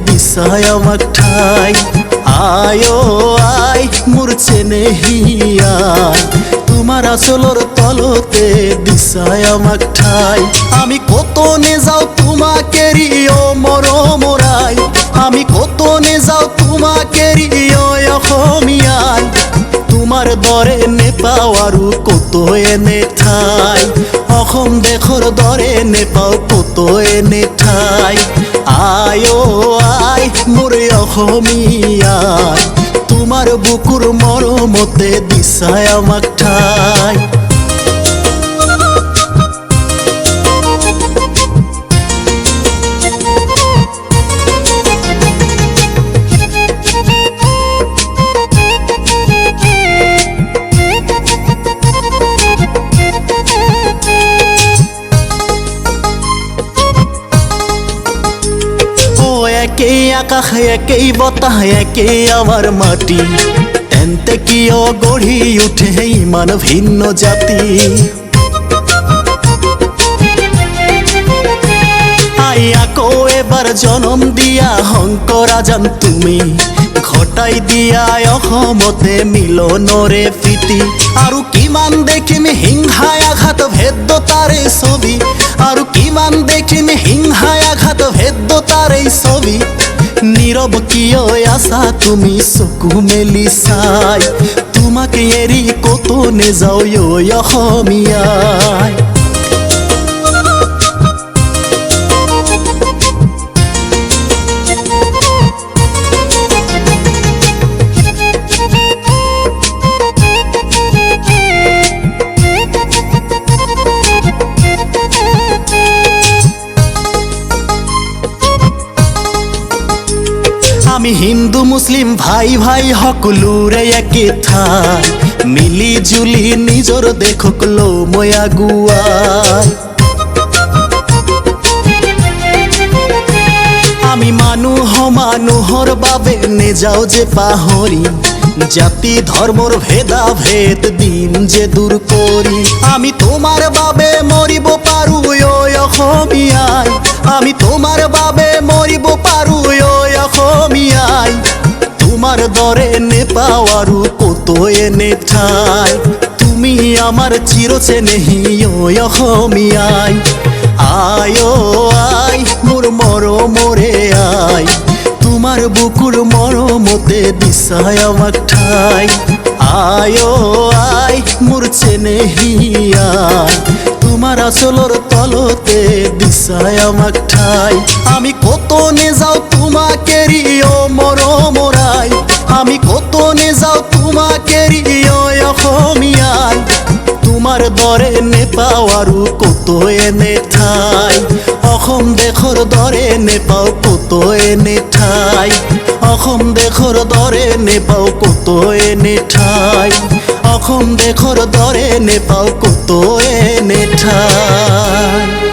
দিছাই আমাক ঠাই আয়ো আই মোর চেনেহিয়াই তোমার আঁচলৰ তলতে দিছাই আমাক ঠাই আমি কত নে যাও তোমাকে রিও মৰমৰাই আমি কত নে যাও তোমাকে রিও অসমীয়াই তোমাৰ দৰে নেপাও আৰু কত এনে ঠাই অসম দেশৰ দৰে নেপাও কত এনে ঠাই আয়ো আই মোৰ অসমীয়াই তোমাৰ বুকুৰ মৰমতে দিছাই আমাক ঠাই একেই আকাশ একেই বতাহ একেই আমার মাটি তেন্তে কিয় গঢ়ি উঠে ইমান ভিন্ন জাতি আই আকৌ এবাৰ জনম দিয়া শংকৰাজান তুমি ঘটাই দিয়া অসমতে মিলনৰে প্ৰীতি আৰু কিমান দেখিম হিংসাই আঘাত ভেদ্যতাৰে ছবি আৰু কিমান দেখিম হিংসাই আঘাত ভেদ্যতাৰে ছবি নীৰৱ কিয় আছা তুমি চকু মেলি চাই তোমাকে এৰি কত নেযাও অসমীয়াই আমি হিন্দু মুসলিম ভাই ভাই সকলোৰে একে ঠাই মিলি জুলি নিজৰ দেশক লওঁ মই আগুৱাই আমি মানুহৰ বাবে নেযাওঁ যে পাহৰি জাতি ধৰ্মৰ ভেদাভেদ দিম যে দূৰ কৰি আমি তোমাৰ বাবে মৰিব পাৰো অসমীয়াই আমি তোমাৰ বাবে মৰিব পাৰো অসমীয়াই তোমাৰ দৰে নেপাও আৰু কত এনে ঠাই তুমি আমাৰ চিৰ চেনেহী অসমীয়াই আয়ো আই মোৰ মৰমৰে আই তোমাৰ বুকুৰ মৰমতে দিছাই আমাক ঠাই আয়ো আই মোৰ চেনেহিয়াই তোমাৰ আঁচলৰ তলতে দিছাই আমাক ঠাই আমি কত নে যাও তোমাকে ৰিও মৰমৰাই আমি কত নে যাও তোমাকে ৰিও অসমীয়াই তোমাৰ দৰে নেপাও আৰু কত এনে ঠাই অসম দেশৰ দৰে নেপাও কত এনে ঠাই অসম দেশৰ দৰে নেপাও কত এনে ঠাই অসম দেশৰ দৰে নেপাও কত এনে ঠাই